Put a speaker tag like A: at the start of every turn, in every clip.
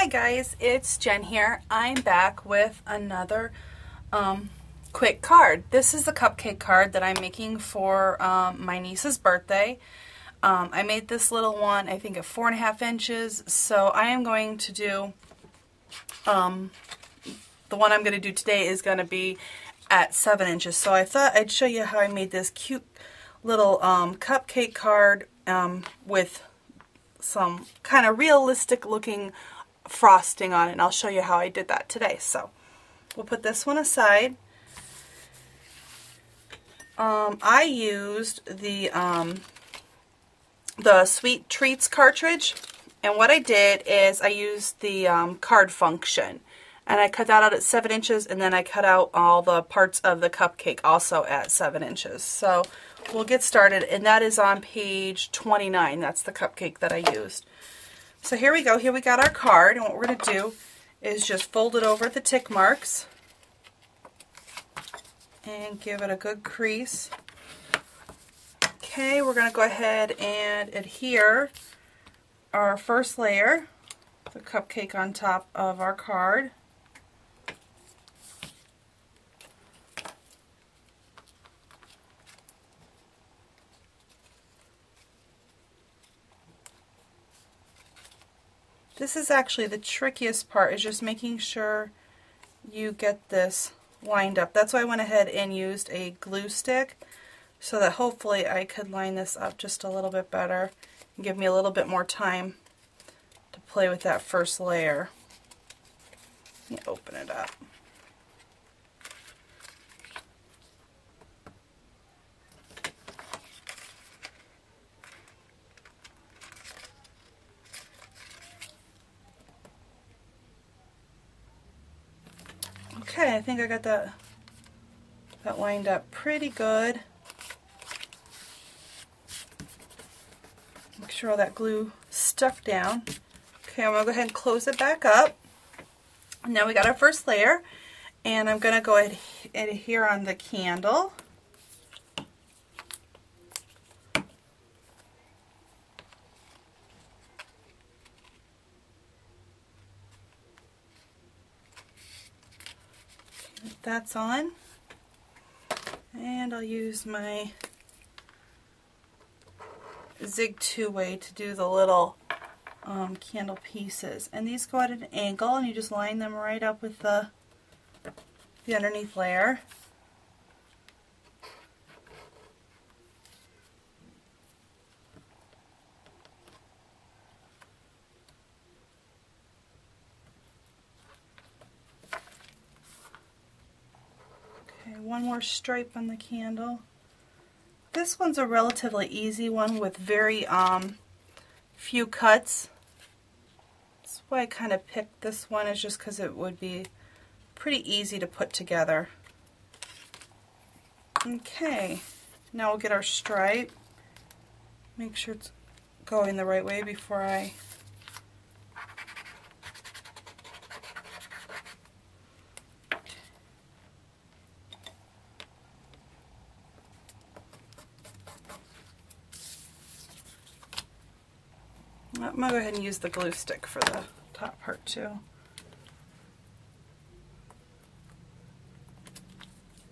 A: Hi guys, it's Jen here. I'm back with another quick card. This is the cupcake card that I'm making for my niece's birthday. I made this little one, I think at 4.5 inches, so I am going to do, the one I'm going to do today is going to be at 7 inches. So I thought I'd show you how I made this cute little cupcake card with some kind of realistic looking frosting on it, and I'll show you how I did that today. So we'll put this one aside. I used the Sweet Treats cartridge, and what I did is I used the card function, and I cut that out at 7 inches, and then I cut out all the parts of the cupcake also at 7 inches. So we'll get started, and that is on page 29. That's the cupcake that I used. So here we go. Here we got our card, and what we're going to do is just fold it over the tick marks and give it a good crease. Okay, we're going to go ahead and adhere our first layer, the cupcake on top of our card. This is actually the trickiest part, is just making sure you get this lined up. That's why I went ahead and used a glue stick, so that hopefully I could line this up just a little bit better and give me a little bit more time to play with that first layer. Let me open it up. Okay, I think I got that lined up pretty good. Make sure all that glue stuck down. Okay, I'm going to go ahead and close it back up. Now we got our first layer, and I'm going to go ahead and adhere on the candle. That's on, and I'll use my Zig 2-way to do the little candle pieces, and these go at an angle, and you just line them right up with the underneath layer. One more stripe on the candle. This one's a relatively easy one with very few cuts. That's why I kind of picked this one, is just because it would be pretty easy to put together. Okay, now we'll get our stripe. Make sure it's going the right way before I I'm going to go ahead and use the glue stick for the top part too.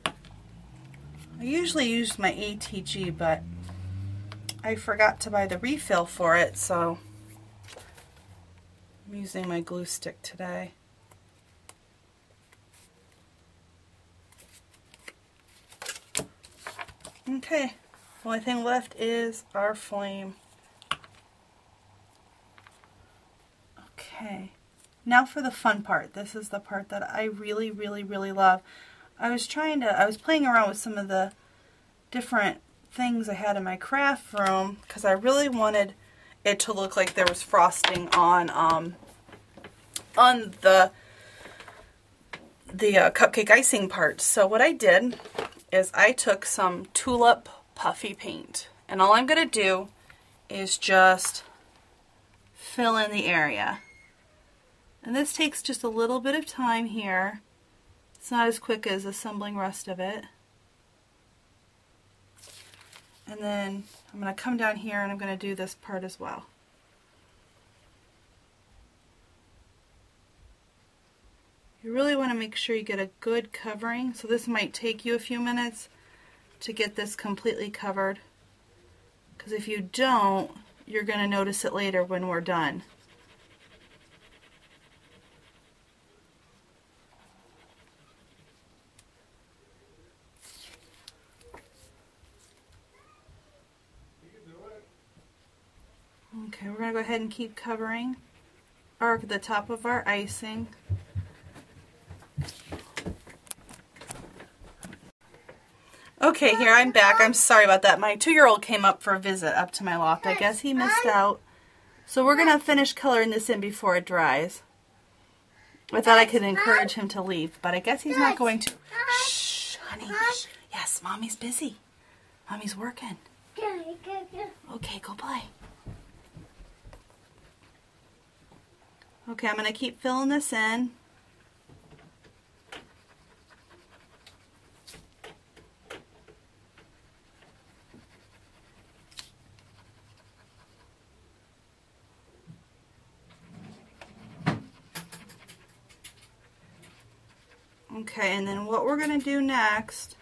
A: I usually use my ATG, but I forgot to buy the refill for it, so I'm using my glue stick today. Okay, the only thing left is our flame. Okay, now for the fun part. This is the part that I really, really, really love. I was playing around with some of the different things I had in my craft room because I really wanted it to look like there was frosting on the cupcake icing part. So what I did is I took some tulip puffy paint, and all I'm going to do is just fill in the area. And this takes just a little bit of time here. It's not as quick as assembling the rest of it. And then I'm going to come down here and I'm going to do this part as well. You really want to make sure you get a good covering. So this might take you a few minutes to get this completely covered. Because if you don't, you're going to notice it later when we're done. Okay, we're going to go ahead and keep covering the top of our icing. Okay, here I'm back. I'm sorry about that. My 2-year-old came up for a visit up to my loft. I guess he missed out. So we're going to finish coloring this in before it dries. I thought I could encourage him to leave, but I guess he's not going to. Shh, honey. Shh. Yes, Mommy's busy. Mommy's working. Okay, go play. Okay, I'm going to keep filling this in. Okay, and then what we're going to do next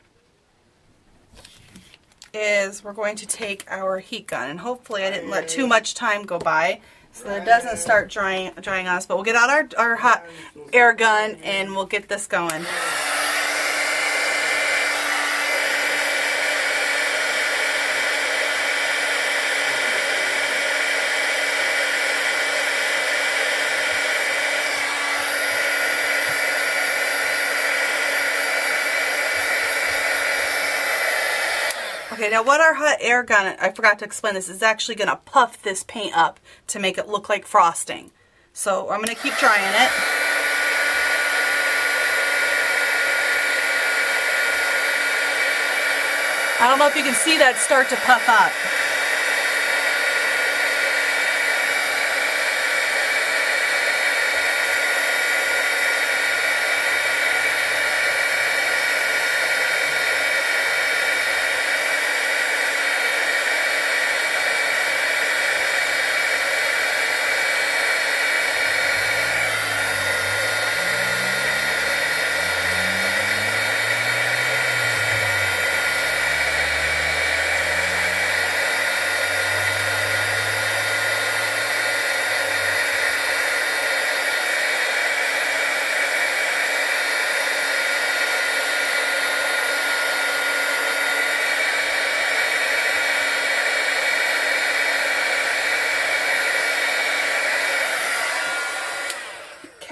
A: is we're going to take our heat gun, and hopefully I didn't let too much time go by so that it doesn't start drying on us, but we'll get out our hot air gun and we'll get this going. Okay, now what our hot air gun, I forgot to explain this, is actually going to puff this paint up to make it look like frosting. So I'm going to keep drying it. I don't know if you can see that start to puff up.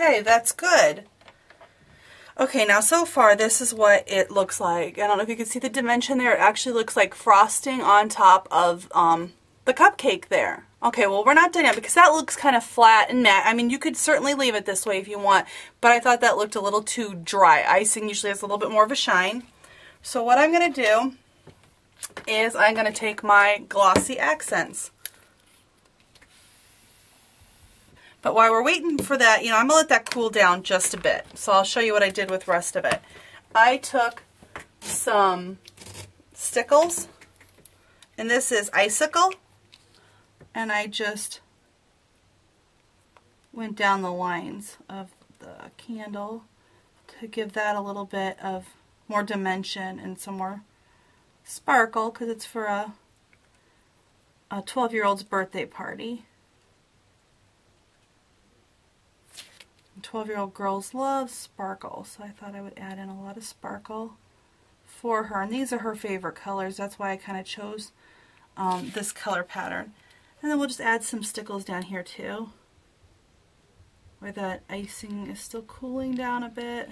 A: Okay, that's good. Okay, now so far this is what it looks like. I don't know if you can see the dimension there. It actually looks like frosting on top of the cupcake there. Okay, well we're not done yet because that looks kind of flat and matte. I mean, you could certainly leave it this way if you want, but I thought that looked a little too dry. Icing usually has a little bit more of a shine. So what I'm going to do is I'm going to take my glossy accents. But while we're waiting for that, you know, I'm going to let that cool down just a bit. So I'll show you what I did with the rest of it. I took some stickles, and this is icicle, and I just went down the lines of the candle to give that a little bit of more dimension and some more sparkle because it's for a 12-year-old's birthday party. 12-year-old girls love sparkle, so I thought I would add in a lot of sparkle for her. And these are her favorite colors. That's why I kind of chose this color pattern. And then we'll just add some stickles down here too, where that icing is still cooling down a bit.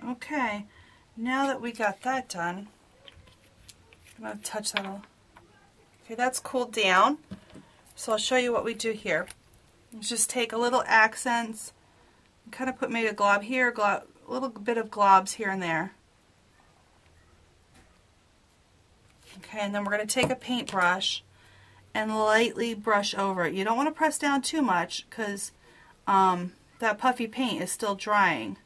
A: Okay, now that we got that done, I'm going to touch that all. Okay, that's cooled down. So I'll show you what we do here. Just take a little accents, kind of put maybe a glob here, a little bit of globs here and there. Okay, and then we're going to take a paintbrush and lightly brush over it. You don't want to press down too much because that puffy paint is still drying.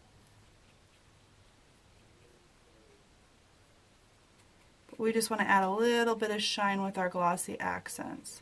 A: But we just want to add a little bit of shine with our glossy accents.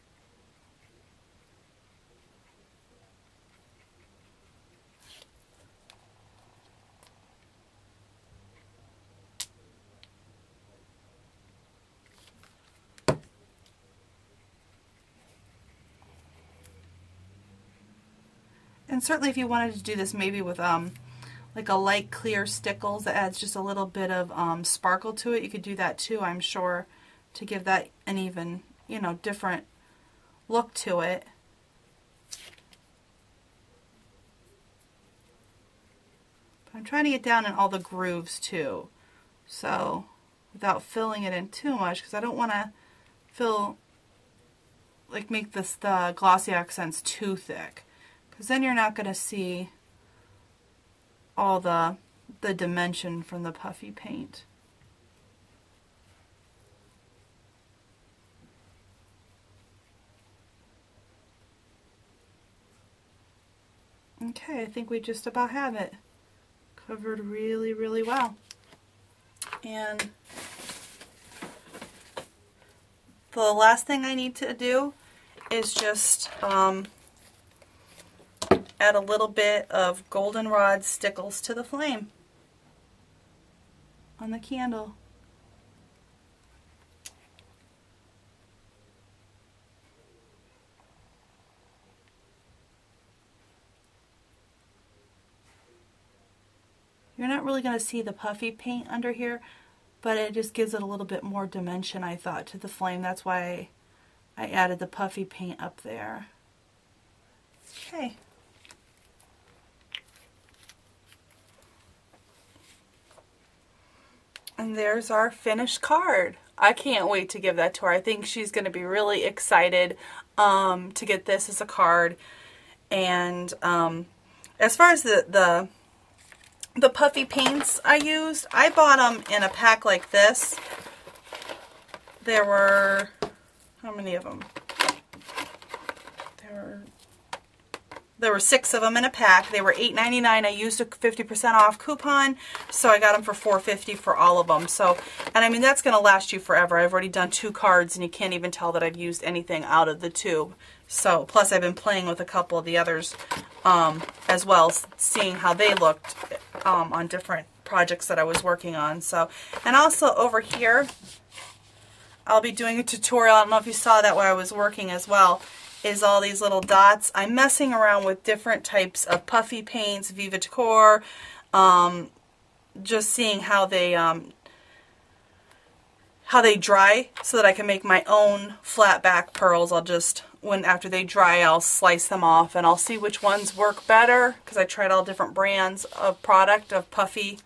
A: And certainly if you wanted to do this maybe with like a light clear stickles that adds just a little bit of sparkle to it, you could do that too, I'm sure, to give that an even, you know, different look to it. But I'm trying to get down in all the grooves too, so without filling it in too much, because I don't want to make the glossy accents too thick. Because then you're not going to see all the dimension from the puffy paint. Okay, I think we just about have it covered really, really well. And the last thing I need to do is just add a little bit of goldenrod stickles to the flame on the candle. You're not really going to see the puffy paint under here, but it just gives it a little bit more dimension, I thought, to the flame. That's why I added the puffy paint up there. Okay. And there's our finished card. I can't wait to give that to her. I think she's going to be really excited to get this as a card. And as far as the puffy paints I used, I bought them in a pack like this. There were, how many of them? There were 6 of them in a pack. They were $8.99. I used a 50% off coupon, so I got them for $4.50 for all of them. So, and I mean, that's going to last you forever. I've already done 2 cards, and you can't even tell that I've used anything out of the tube. So, plus I've been playing with a couple of the others as well, seeing how they looked on different projects that I was working on. So, and also over here, I'll be doing a tutorial. I don't know if you saw that while I was working as well. Is all these little dots. I'm messing around with different types of puffy paints, Viva Decor, just seeing how they dry so that I can make my own flat back pearls. I'll just, after they dry, I'll slice them off and I'll see which ones work better, because I tried all different brands of puffy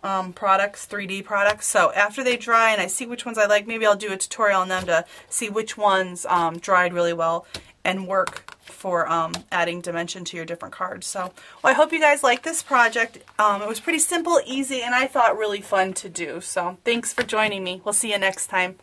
A: products, 3D products. So after they dry and I see which ones I like, maybe I'll do a tutorial on them to see which ones dried really well and work for adding dimension to your different cards. So, well, I hope you guys like this project. It was pretty simple, easy, and I thought really fun to do. So thanks for joining me. We'll see you next time.